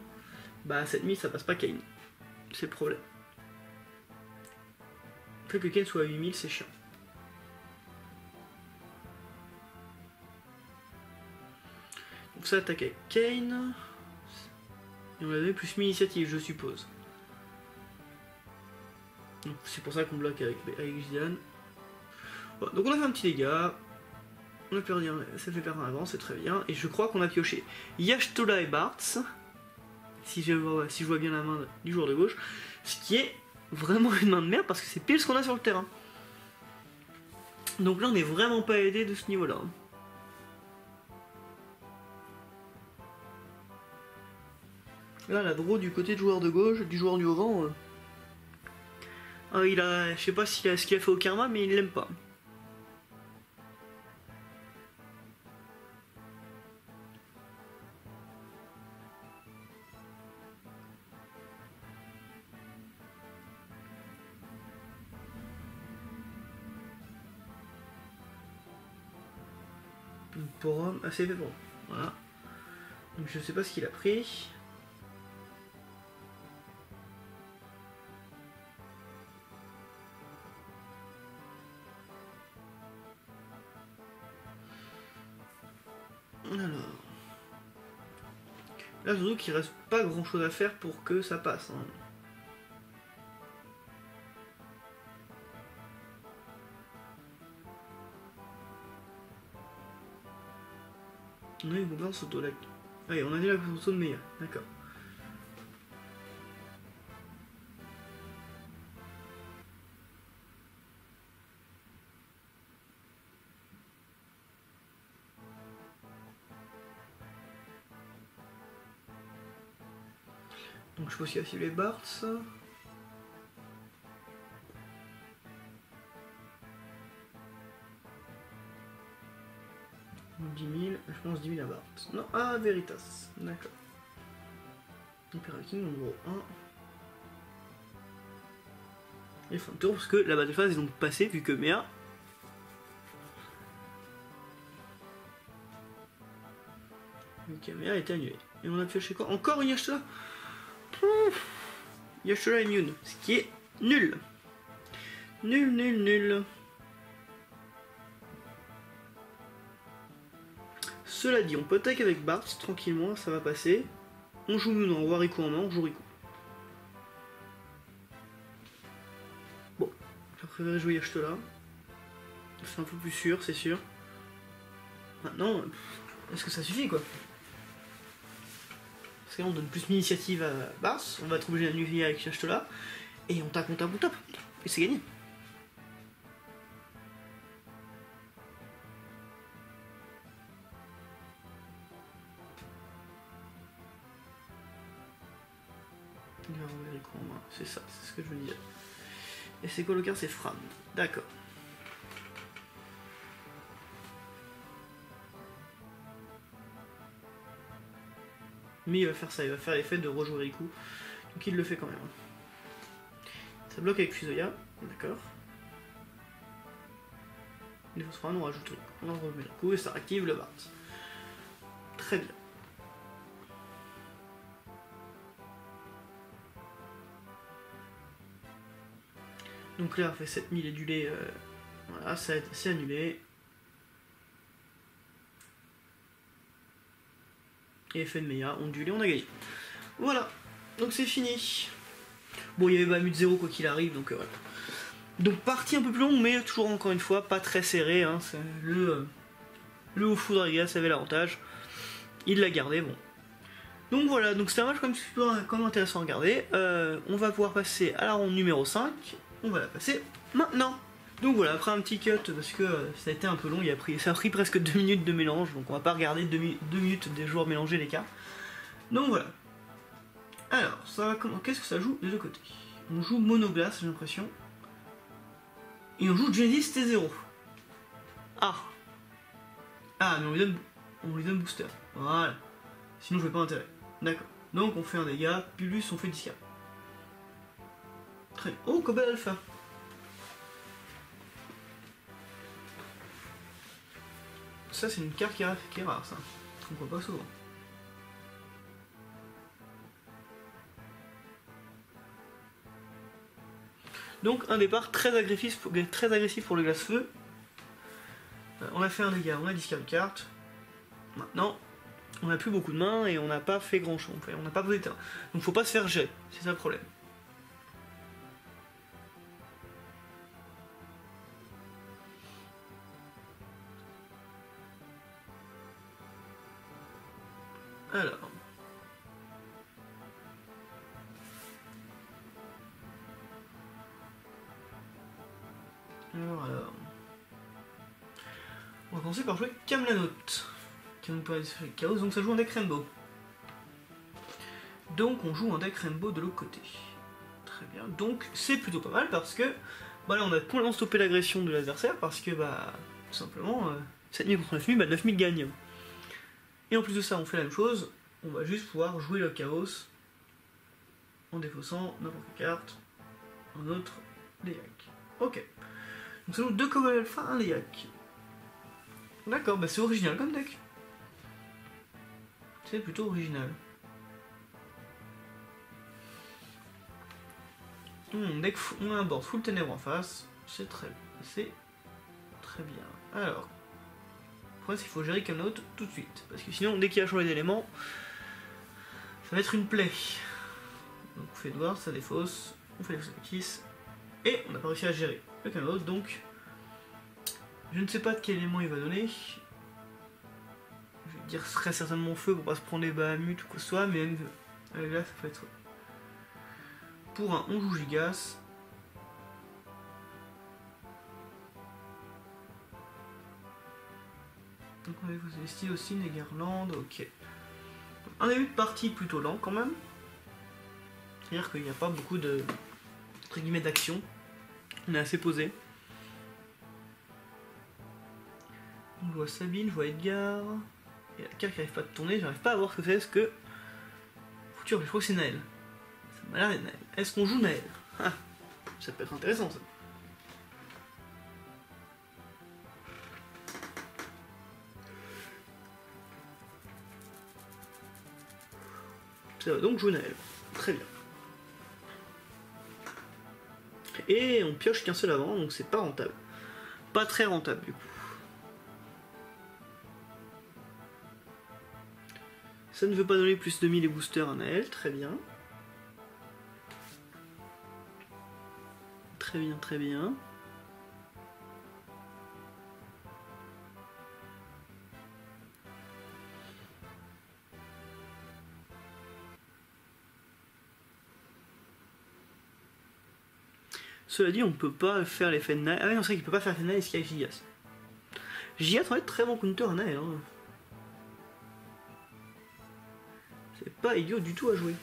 bah à 7000 ça passe pas Kayn. C'est le problème. Le fait que Kayn soit à 8000 c'est chiant. Donc ça attaque avec Kayn. Et on avait plus mi-initiative je suppose. C'est pour ça qu'on bloque avec Gideon. Voilà, donc on a fait un petit dégât. On a perdu, ça fait perdre un avant, c'est très bien. Et je crois qu'on a pioché Y'Achtola et Bartz. Si je vois bien la main du joueur de gauche. Ce qui est vraiment une main de merde parce que c'est pile ce qu'on a sur le terrain. Donc là on n'est vraiment pas aidé de ce niveau-là. Là la draw du côté du joueur de gauche, du joueur du haut-vent. Je sais pas ce qu'il a fait au karma mais il l'aime pas. Pour homme, assez fait bon. Voilà. Donc je sais pas ce qu'il a pris. Alors. Là surtout qu'il reste pas grand chose à faire pour que ça passe. Hein. On a une compétence auto-lag. Ah oui, on a dit la compétence auto de meilleur, d'accord. Donc je suppose qu'il a ciblé Bartz. 10 000, je pense 10 000 à Bartz. Non, ah, Veritas, d'accord. Imperial King numéro 1. Et fin de tour parce que la battle phase est donc passée vu que Méa. Ok, Méa a été annulée. Et on a pioché quoi? Encore une Y'Achtola. Y'Achtola immune, ce qui est nul. Nul. Cela dit, on peut attaquer avec Bartz tranquillement, ça va passer. On joue Moon, on voit Riku en main, on joue Riku. Bon, j'ai préféré jouer Y'Achtola. C'est un peu plus sûr, c'est sûr. Maintenant, est-ce que ça suffit quoi? Parce que là on donne plus d'initiative à Bartz, on va être obligé d'annuler avec Y'Achtola. Et on tape. Et c'est gagné. C'est ça, c'est ce que je veux dire. Et c'est quoi le cœur? C'est Fram. D'accord. Mais il va faire ça, il va faire l'effet de rejouer Riku. Donc il le fait quand même. Ça bloque avec Fusoya, d'accord. Les fausses Fram, on rajoute Riku. On remet Riku et ça active le Bartz. Très bien. Donc là, on fait 7000 édulés, voilà, c'est annulé. Et effet de Meia, ondulé, on a gagné. Voilà, donc c'est fini. Bon, il y avait Bahamut 0 quoi qu'il arrive, donc voilà. Donc partie un peu plus longue, mais toujours encore une fois, pas très serré. Hein, le haut foudre Rigas avait l'avantage. Il l'a gardé, bon. Donc voilà, donc c'est un match quand même intéressant à regarder. On va pouvoir passer à la ronde numéro 5. On va la passer maintenant. Donc voilà, après un petit cut, parce que ça a été un peu long, ça a pris presque 2 minutes de mélange, donc on va pas regarder 2 minutes des joueurs mélanger les cartes. Donc voilà. Alors, qu'est-ce que ça joue des deux côtés? On joue Monoglace, j'ai l'impression. Et on joue Genesis T0. Ah. Ah, mais on lui donne booster. Voilà. Sinon je vais pas intérêt. D'accord. Donc on fait un dégât, plus on fait 10k. Très bien. Oh, Cobalt Alpha. Ça c'est une carte qui est rare, ça. On voit pas souvent. Donc un départ très agressif pour le glace-feu. On a fait un dégât, on a 10k de cartes. Maintenant, on n'a plus beaucoup de mains et on n'a pas fait grand chose. On n'a pas posé de terrain. Donc faut pas se faire jet, c'est ça le problème. Alors. On va commencer par jouer Kamlanote, qui nous permet de faire le chaos, donc ça joue un deck Rainbow. Donc on joue un deck Rainbow de l'autre côté. Très bien, donc c'est plutôt pas mal parce que bah là on a complètement stoppé l'agression de l'adversaire parce que bah tout simplement 7000 contre 9000, bah 9000 gagne. Et en plus de ça on fait la même chose, on va juste pouvoir jouer le chaos en défaussant n'importe quelle carte, un autre Léac. Ok. Donc ça joue 2 Cobalt Alpha, 1 Léac. D'accord, bah c'est original comme deck. C'est plutôt original. Deck on a un board full ténèbres en face. C'est très bien. Alors, après il faut gérer Kamlanote tout de suite. Parce que sinon, dès qu'il y a changé d'élément, ça va être une plaie. Donc on fait Edward, ça défausse, on fait les Kiss. Et on n'a pas réussi à gérer le Kamlanote, donc je ne sais pas de quel élément il va donner. Je vais dire très certainement feu pour pas se prendre les Bahamut ou quoi que ce soit, mais avec là ça peut être. Pour un on joue Gigas. Donc on avait les styles aussi, les Garlandes, ok. Un début de partie plutôt lent quand même. C'est-à-dire qu'il n'y a pas beaucoup de entre guillemets d'action. On est assez posé. Je vois Sabine, je vois Edgar. Et la carte qui n'arrive pas à tourner, j'arrive pas à voir ce que Futur, je crois que c'est Naël. Ça m'a l'air d'être Naël. Est-ce qu'on joue Naël? Ah, ça peut être intéressant ça. Ça va donc jouer Naël. Très bien. Et on pioche qu'un seul avant, donc c'est pas rentable. Pas très rentable du coup. Ça ne veut pas donner plus de 1000 et booster à Naël, très bien. Très bien, très bien. Cela dit, on peut pas faire l'effet de Naël. Ah oui, non, c'est vrai qu'il peut pas faire l'effet de Naël et ce qu'il y a Gigas. Gigas, en fait, très bon counter à Naël. Hein. C'est pas idiot du tout à jouer.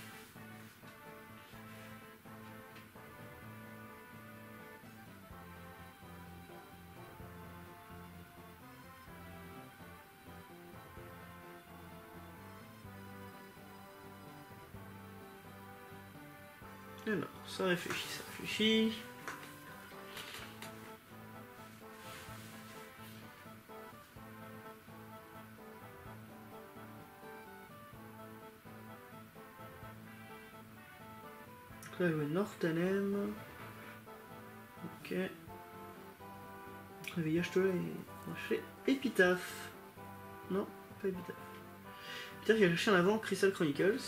Alors, ça réfléchit. Là, je vais Northanem. Ok. Réveillage-toi et chercher Épitaphe. Non, pas Épitaphe. Épitaphe, il a cherché en avant Crystal Chronicles.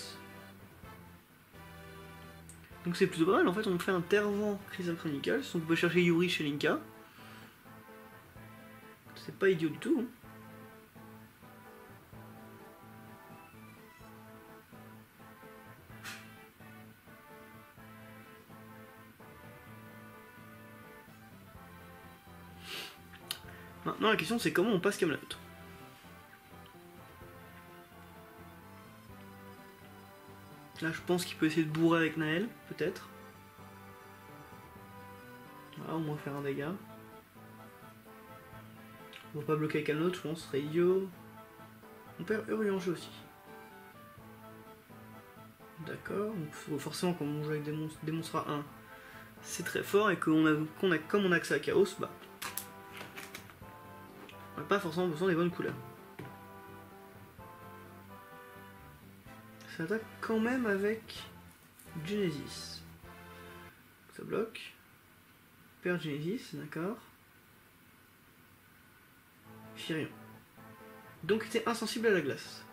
Donc c'est plutôt pas mal, en fait on fait un Tervent Crystal Chronicles, on peut chercher Yuri chez Linka. C'est pas idiot du tout. Hein. Maintenant la question c'est comment on passe Camelot. Là je pense qu'il peut essayer de bourrer avec Naël, peut-être. Voilà, au moins faire un dégât. On va pas bloquer avec Camelot, je pense, ce serait idiot. On perd Urianger aussi. D'accord, donc forcément quand on joue avec des monstres à 1, c'est très fort, et comme on a accès à Chaos, bah on n'a pas forcément besoin des bonnes couleurs. Ça attaque quand même avec Genesis. Ça bloque. Perd Genesis, d'accord. Firion. Donc il était insensible à la glace.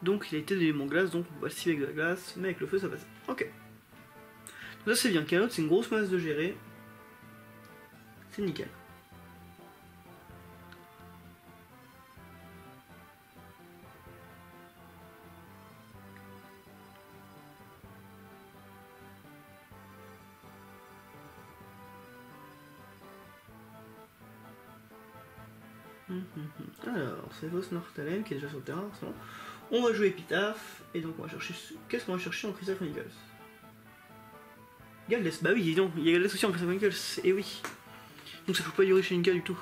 Donc il a été d'élément glace, donc on va le cible avec de la glace, mais avec le feu ça passe. Ok. Donc ça c'est bien, Camelot c'est une grosse masse de gérer. C'est nickel. Alors, c'est Vos Northalem qui est déjà sur le terrain, forcément. On va jouer Epitaph, et donc on va chercher. Qu'est-ce qu'on va chercher en Crystal Chronicles? Galdes, bah oui, non, il y a Galdes aussi en Crystal Chronicles, et oui. Donc ça joue pas Yuri Sheninka du tout.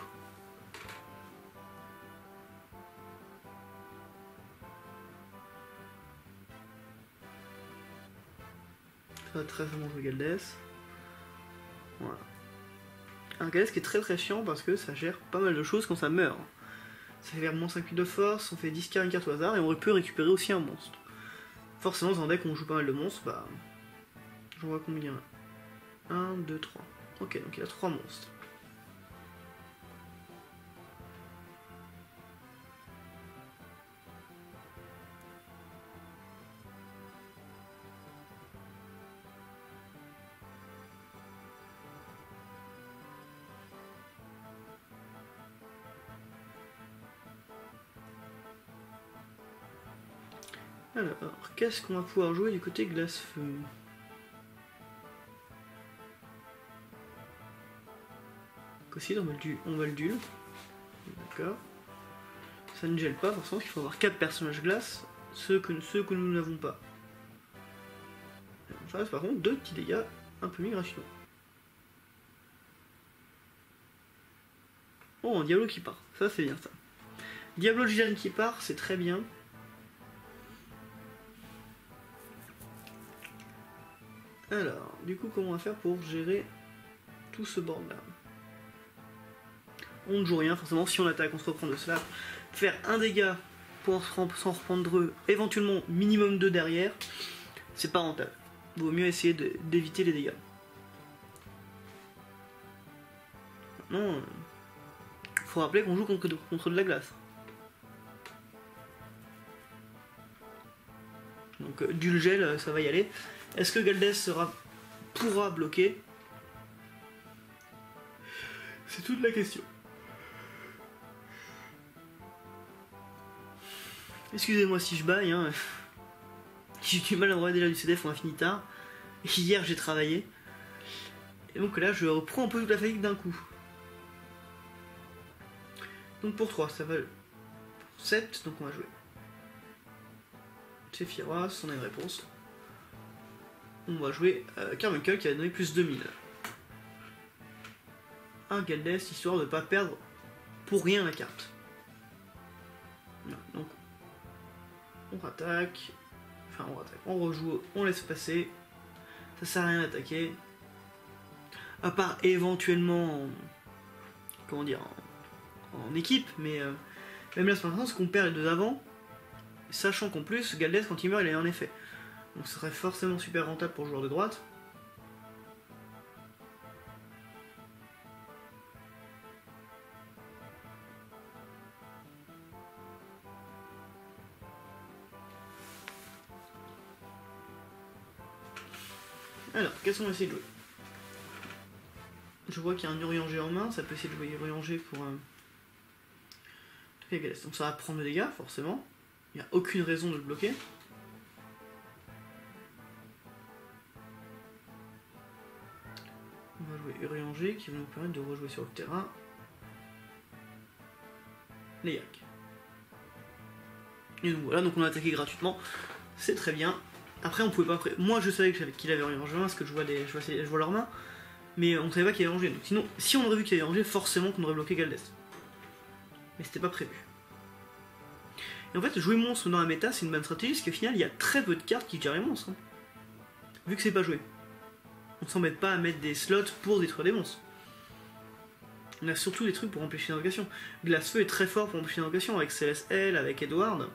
Ça va très vraiment jouer Galdes. Voilà. Un Galdes qui est très chiant parce que ça gère pas mal de choses quand ça meurt. Ça fait vers moins 5 de force, on fait 10 cartes, une carte au hasard, et on peut récupérer aussi un monstre. Forcément, dans un deck où on joue pas mal de monstres, bah. J'en vois combien? 1, 2, 3. Ok, donc il a 3 monstres. Alors, qu'est-ce qu'on va pouvoir jouer du côté glace-feu? Aussi, on va le duel. D'accord. Ça ne gèle pas, forcément, parce qu'il faut avoir 4 personnages glace, ceux que nous n'avons pas. En face, par contre, 2 petits dégâts un peu migrationaux. Oh, un Diablo qui part, ça c'est bien ça. Diablo Gigane qui part, c'est très bien. Alors, du coup, comment on va faire pour gérer tout ce bordel-là? On ne joue rien, forcément, si on attaque, on se reprend de cela. Faire un dégât pour s'en reprendre éventuellement minimum 2 derrière, c'est pas rentable. Il vaut mieux essayer d'éviter les dégâts. Maintenant, faut rappeler qu'on joue contre de la glace. Donc du gel, ça va y aller. Est-ce que Galdes pourra bloquer? C'est toute la question. Excusez-moi si je baille, hein. J'ai du mal à me remettre déjà du CDF, on a fini tard. Hier j'ai travaillé. Et donc là je reprends un peu toute la fatigue d'un coup. Donc pour 3, ça va pour 7, donc on va jouer. Sephiroth, on a une réponse. On va jouer Carbuncle qui a donné plus 2000. Un Galdes, histoire de ne pas perdre pour rien la carte. Voilà, donc on rattaque. Enfin on rattaque, on rejoue, on laisse passer. Ça sert à rien d'attaquer. À part éventuellement comment dire en équipe, mais même là c'est pas c'est qu'on perd les deux avant. Sachant qu'en plus, Galdes quand il meurt il a un effet. Donc ce serait forcément super rentable pour le joueur de droite. Alors, qu'est-ce qu'on va essayer de jouer? Je vois qu'il y a un Urianger en main, ça peut essayer de jouer Urianger pour Galdes. Donc ça va prendre des dégâts, forcément. Il n'y a aucune raison de le bloquer. On va jouer Urianger qui va nous permettre de rejouer sur le terrain les Yaks. Et donc voilà, donc on a attaqué gratuitement, c'est très bien. Après on pouvait pas... Moi je savais qu'il avait Urianger parce que je vois leurs mains, mais on savait pas qu'il avait Urianger. Donc sinon, si on aurait vu qu'il avait Urianger, forcément qu'on aurait bloqué Galdes. Mais c'était pas prévu. Et en fait, jouer monstre dans la méta, c'est une bonne stratégie, parce qu'au final, il y a très peu de cartes qui gèrent les monstres. Hein. Vu que c'est pas joué. On s'embête pas à mettre des slots pour détruire des monstres. On a surtout des trucs pour empêcher l'invocation. Glacefeu est très fort pour empêcher l'invocation, avec CLSL, avec Edward.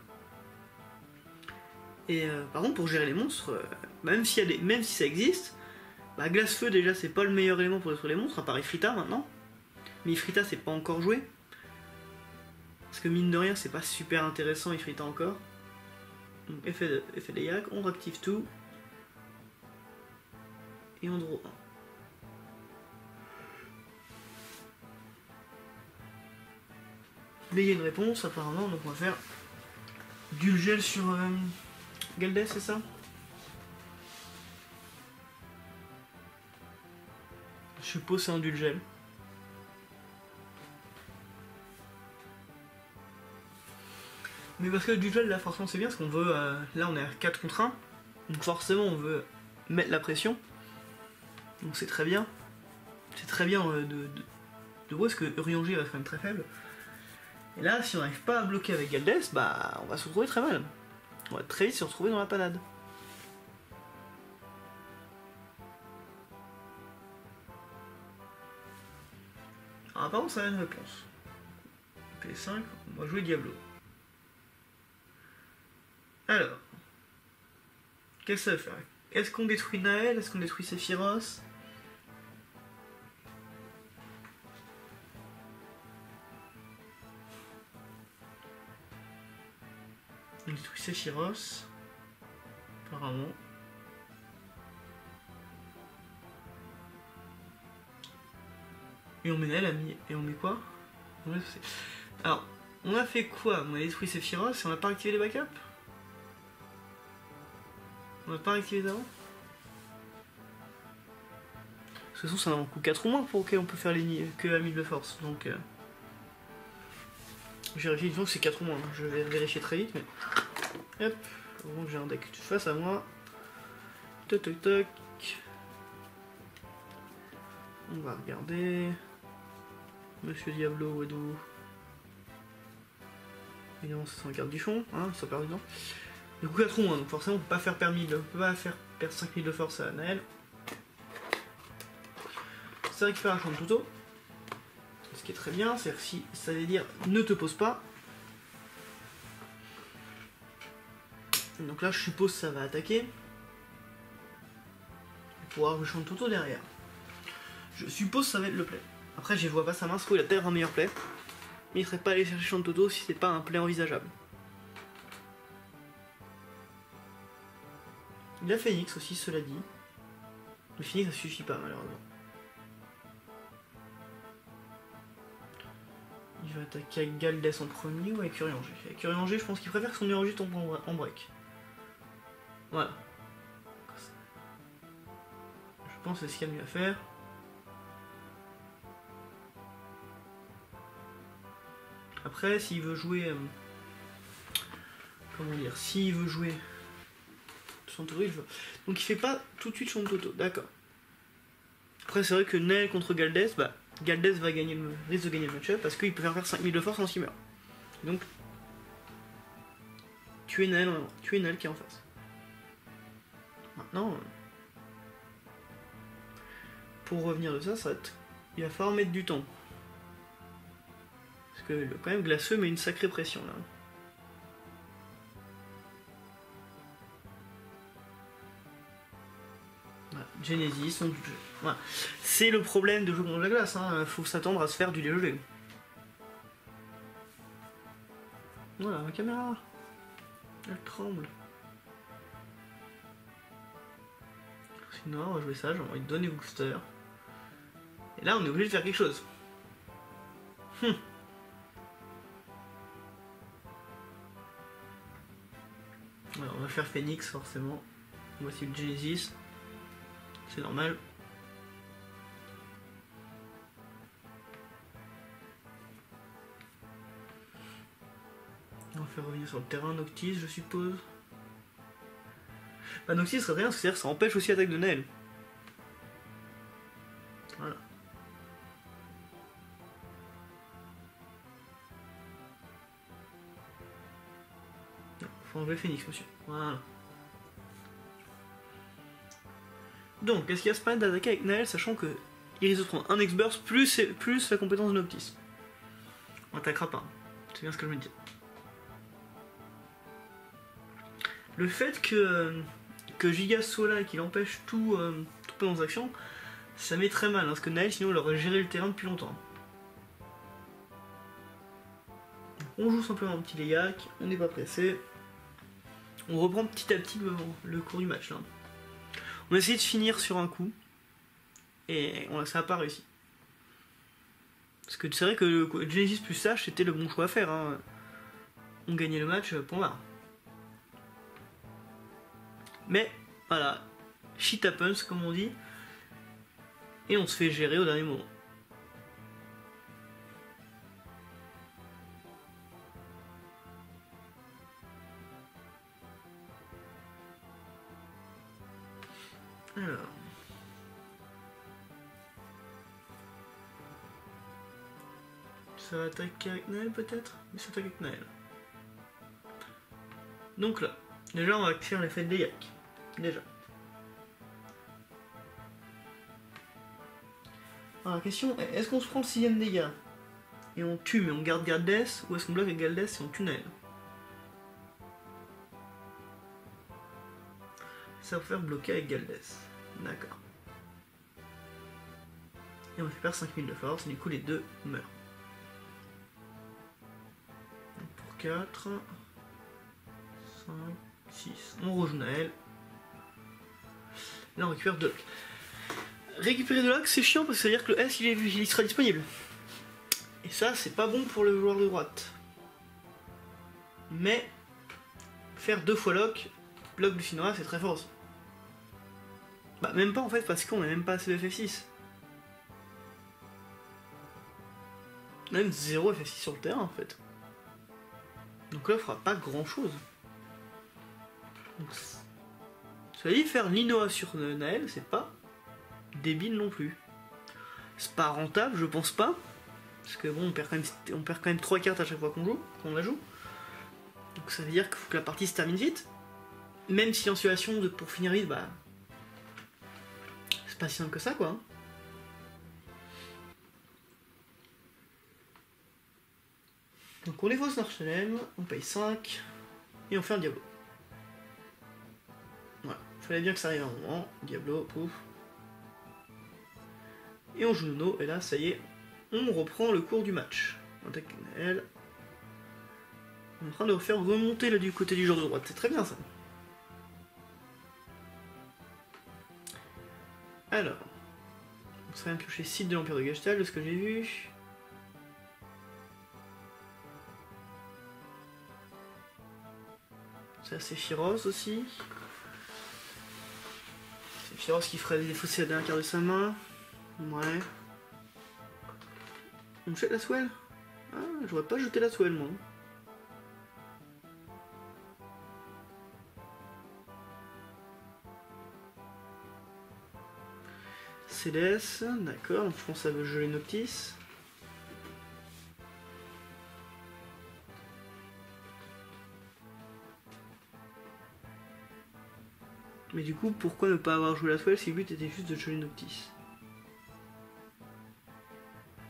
Et par contre, pour gérer les monstres, même si ça existe, bah, Glacefeu déjà c'est pas le meilleur élément pour détruire les monstres, à part Ifrita maintenant. Mais Ifrita c'est pas encore joué. Parce que mine de rien, c'est pas super intéressant Ifrita encore. Donc effet des Yaks, on réactive tout. Et on draw 1. Mais il y a une réponse apparemment, donc on va faire Dulgel sur Galdes, c'est ça? Je suppose c'est un Dulgel. Mais parce que le Dulgel là forcément c'est bien parce qu'on veut... là on est à 4 contre 1. Donc forcément on veut mettre la pression. Donc c'est très bien. C'est très bien de voir parce que Urianger reste quand même très faible. Et là si on n'arrive pas à bloquer avec Galdes, bah on va se retrouver très mal. On va très vite se retrouver dans la panade. Alors apparemment ça a une réponse. P5, on va jouer Diablo. Alors, qu'est-ce que ça veut faire? Est-ce qu'on détruit Naël? Est-ce qu'on détruit Sephiroth? On détruit Sephiroth, apparemment. Et on met Naël, et on met quoi? Alors, on a fait quoi? On a détruit Sephiroth et on n'a pas activé les backups? On n'a pas activé avant? De toute façon, ça en coûte 4 ou moins pour lequel on peut faire les que à 1000 de force. Donc, j'ai vérifié, disons que c'est 4 ou moins. Je vais vérifier très vite, mais. Hop, donc j'ai un deck face à moi. Toc toc toc. On va regarder. Monsieur Diablo, Wedou. Évidemment, ça c'est un carte du fond, hein, ça perd du temps. Du coup 4 ou moins, donc forcément on peut pas faire perdre 1000, on peut pas faire perdre 5000 de force à Naël. Ça récupère un champ de Toto. Ce qui est très bien, c'est-à-dire si ça veut dire ne te pose pas. Donc là je suppose que ça va attaquer. Pour avoir le champ de Toto derrière. Je suppose que ça va être le play. Après je vois pas sa main, il a peut-être un meilleur play. Mais il serait pas allé chercher le champ de Toto si c'est pas un play envisageable. Il a Phoenix aussi, cela dit. Le Phoenix ça suffit pas malheureusement. Il va attaquer avec Galdes en premier ou avec Urianger? Avec Urianger, je pense qu'il préfère que son Urianger tombe en break. Voilà. Je pense que c'est ce qu'il y a mieux à faire. Après, s'il veut jouer... comment dire? S'il veut jouer... Champ de Toto, il veut... Donc il fait pas tout de suite Champ de Toto, d'accord. Après, c'est vrai que Naël contre Galdes, bah... Galdes va risque de gagner le match-up parce qu'il peut faire 5000 de force en 6 meurt. Donc, tuer Naël qui est en face. Maintenant, pour revenir de ça, il va falloir mettre du temps. Parce que quand même Glaceux met une sacrée pression là. Voilà. Genesis, on... voilà. C'est le problème de jouer contre la glace, hein. Faut s'attendre à se faire du léger. Voilà, ma caméra. Elle tremble. Sinon, on va jouer ça, j'ai envie de donner booster. Et là, on est obligé de faire quelque chose. Alors, on va faire Phoenix, forcément. Voici le Genesis. C'est normal. va faire revenir sur le terrain Noctis, je suppose. Bah Noctis serait rien, c'est-à-dire que ça empêche aussi l'attaque de Naël. Voilà. Non, faut enlever Phoenix, monsieur. Voilà. Donc, est-ce qu'il y a ce plan d'attaquer avec Naël, sachant que il risque de prendre un X-Burst plus la compétence de Noctis. On attaquera pas. C'est bien ce que je me dis. Le fait que Gigas soit là et qu'il empêche tout plan d'action, ça met très mal, hein, parce que Naël sinon il aurait géré le terrain depuis longtemps. On joue simplement un petit Léac, on n'est pas pressé. On reprend petit à petit le cours du match là. On a essayé de finir sur un coup, et ça n'a pas réussi. Parce que c'est vrai que le Genesis plus Sage c'était le bon choix à faire. Hein. On gagnait le match, point barre. Mais voilà, shit happens comme on dit, et on se fait gérer au dernier moment. Alors. Ça va attaquer avec Naël peut-être? Mais ça attaque avec Naël. Donc là, déjà on va faire l'effet de Léac. Déjà. Alors la question est, est-ce qu'on se prend le 6ème dégât et on tue mais on garde Galdès, ou est-ce qu'on bloque avec Galdès et on tue Naël? Ça va faire bloquer avec Galdès. D'accord. Et on récupère 5000 de force, et du coup les deux meurent. Donc pour 4, 5, 6. On rejoue Naël. Là on récupère 2 locks. Récupérer 2 locks c'est chiant parce que ça veut dire que le S il sera disponible. Et ça c'est pas bon pour le joueur de droite. Mais faire 2 fois lock du Sinnoh c'est très fort aussi. Bah même pas en fait parce qu'on a même pas assez de FF6. On a même 0 FF6 sur le terrain en fait. Donc là on fera pas grand chose. Donc, cela dit, faire l'Inoa sur Naël, c'est pas débile non plus. C'est pas rentable, je pense pas. Parce que bon, on perd quand même 3 cartes à chaque fois qu'on la joue. Donc ça veut dire qu'il faut que la partie se termine vite. Même si en situation pour finir vite, bah. C'est pas si simple que ça quoi. Hein. Donc on défausse Narchelem, on paye 5, et on fait un Diablo. Voilà, fallait bien que ça arrive à un moment, Diablo, pouf. Et on joue Nono, et là ça y est, on reprend le cours du match. On attaque Naël. On est en train de faire remonter là du côté du joueur de droite, c'est très bien ça. Alors, on serait bien piocher site de l'Empire de Gestalt, de ce que j'ai vu. Ça c'est Sephiroth aussi. C'est Sephiroth qui ferait défausser la dernière carte de sa main. Ouais. On jette la swell? Ah, j'aurais pas jeté la swell moi. Céleste, d'accord, donc je pense que ça veut geler Noctis. Mais du coup, pourquoi ne pas avoir joué la swell si le but était juste de geler Noctis?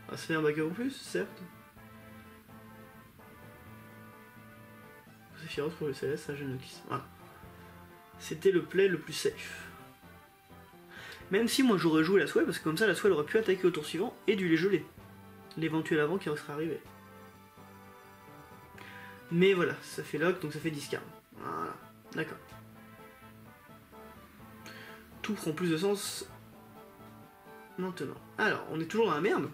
Ah, ça fait un backer en plus, certes. C'est Sephiroth pour le Céleste, ça gèle Noctis. Voilà. C'était le play le plus safe. Même si moi j'aurais joué la swell, parce que comme ça la swell aurait pu attaquer au tour suivant et dû les geler. L'éventuel avant qui serait arrivé. Mais voilà, ça fait lock, donc ça fait discard. Voilà, d'accord. Tout prend plus de sens maintenant. Alors, on est toujours dans la merde.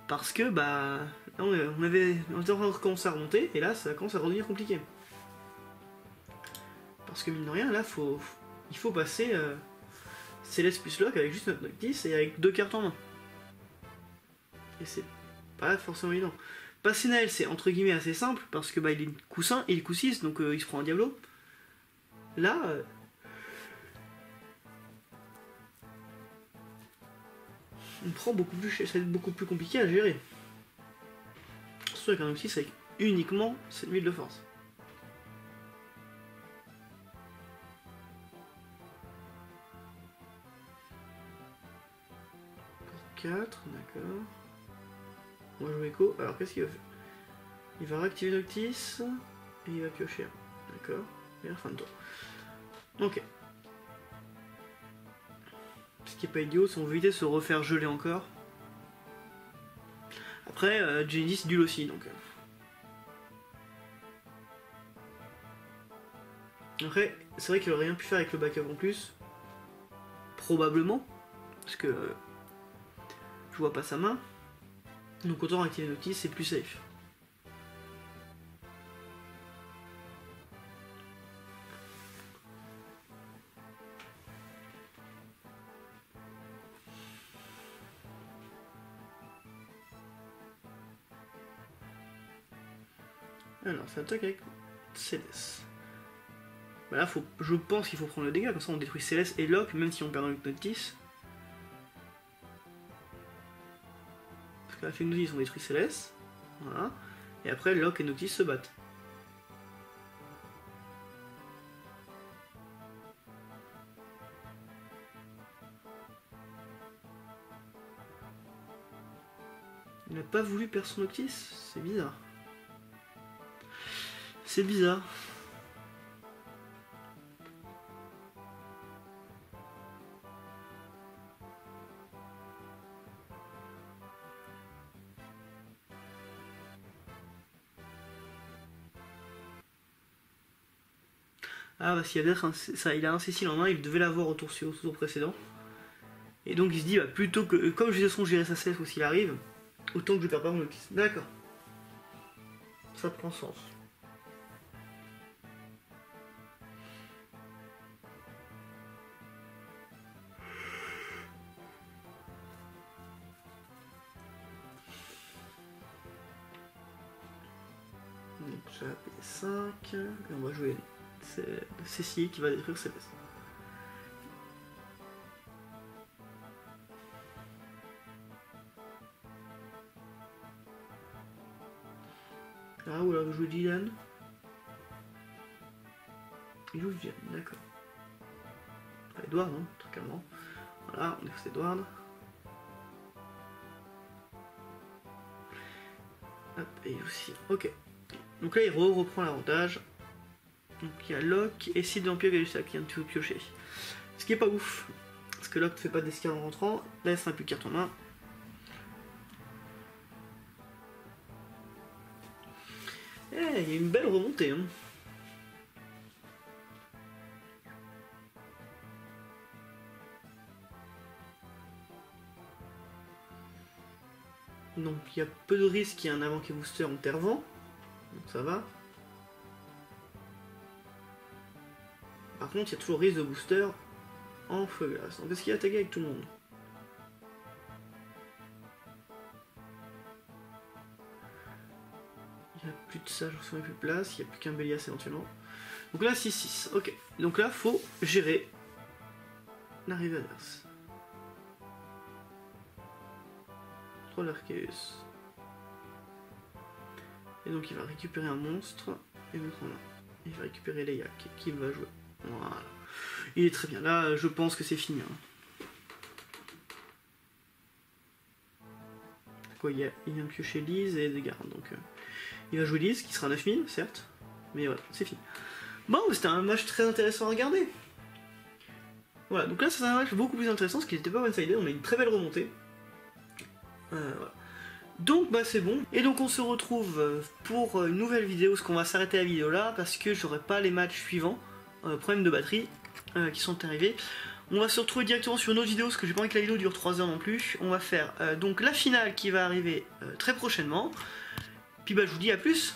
Parce que, bah, on était en train de recommencer à remonter, et là, ça commence à redevenir compliqué. Parce que, mine de rien, là, il faut passer Céleste plus Lock avec juste notre Noctis et avec 2 cartes en main. Et c'est pas forcément évident. passer Naël c'est entre guillemets assez simple parce que bah il est coussin et il est coup 6 donc il se prend un diablo. Là on prend beaucoup plus, ça va être beaucoup plus compliqué à gérer. Surtout avec un outil avec uniquement 7000 de force. Pour 4, d'accord. On va jouer Echo. Alors qu'est-ce qu'il va faire? Il va réactiver Noctis et il va piocher. D'accord. Et la fin de tour. Ok. Ce qui est pas idiot, si on veut éviter de se refaire geler encore. Après, Genesis duel aussi, donc. Après, c'est vrai qu'il aurait rien pu faire avec le backup en plus. Probablement. Parce que je vois pas sa main. Donc autant activer Noctis, c'est plus safe. Alors, ça attaque avec Céleste. Bah là, je pense qu'il faut prendre le dégât, comme ça on détruit Céleste et Locke, même si on perd avec Noctis. Parce qu'à la fin de Noctis, on détruit Céleste. Voilà. Et après, Locke et Noctis se battent. Il n'a pas voulu perdre son Noctis? C'est bizarre. C'est bizarre. Ah bah s'il y a peut-être il a un Cécile en main, il devait l'avoir au tour précédent. Et donc il se dit bah plutôt que comme je vais gérer sa self s'il arrive, autant que je perds pas mon Noctis. D'accord. Ça prend sens. Donc j'ai appelé 5, et on va jouer Cécile qui va détruire Céleste. Ah ou alors je joue Dylan. Il joue Dylan, d'accord. Edward, hein, très clairement. Voilà, on défausse Edward. Hop, et aussi. Ok. Donc là, il reprend l'avantage. Donc il y a Locke et Sid Vampire Galusa qui vient de tout piocher. Ce qui est pas ouf. Parce que Locke ne fait pas d'escale en rentrant. Là, il sera plus de carte en main. Eh, il y a une belle remontée. Hein. Donc il y a peu de risques qu'il y ait un avant qui booster en terre-vent. Donc ça va. Par contre, il y a toujours risque de booster en feu-glace. Donc est-ce qu'il a attaqué avec tout le monde? Il n'y a plus de sage, il n'y a plus de place, il n'y a plus qu'un Bélias éventuellement. Donc là, 6-6. Ok. Donc là, faut gérer l'arrivée adverse. 3 l'Arceus. Et donc il va récupérer un monstre et mettre en main. Il va récupérer Leia qui va jouer. Voilà. Il est très bien. Là, je pense que c'est fini. Hein. Quoi, il vient de piocher Lise et des gardes. Donc il va jouer Lise qui sera 9000, certes. Mais voilà, c'est fini. Bon, c'était un match très intéressant à regarder. Voilà, donc là, c'est un match beaucoup plus intéressant parce qu'il n'était pas one-sided. On a une très belle remontée. Voilà. Donc bah c'est bon, et donc on se retrouve pour une nouvelle vidéo, parce qu'on va s'arrêter la vidéo là, parce que j'aurai pas les matchs suivants, problème de batterie, qui sont arrivés. On va se retrouver directement sur une autre vidéo, parce que j'ai pas envie que la vidéo dure 3 heures non plus. On va faire donc la finale qui va arriver très prochainement, puis bah je vous dis à plus.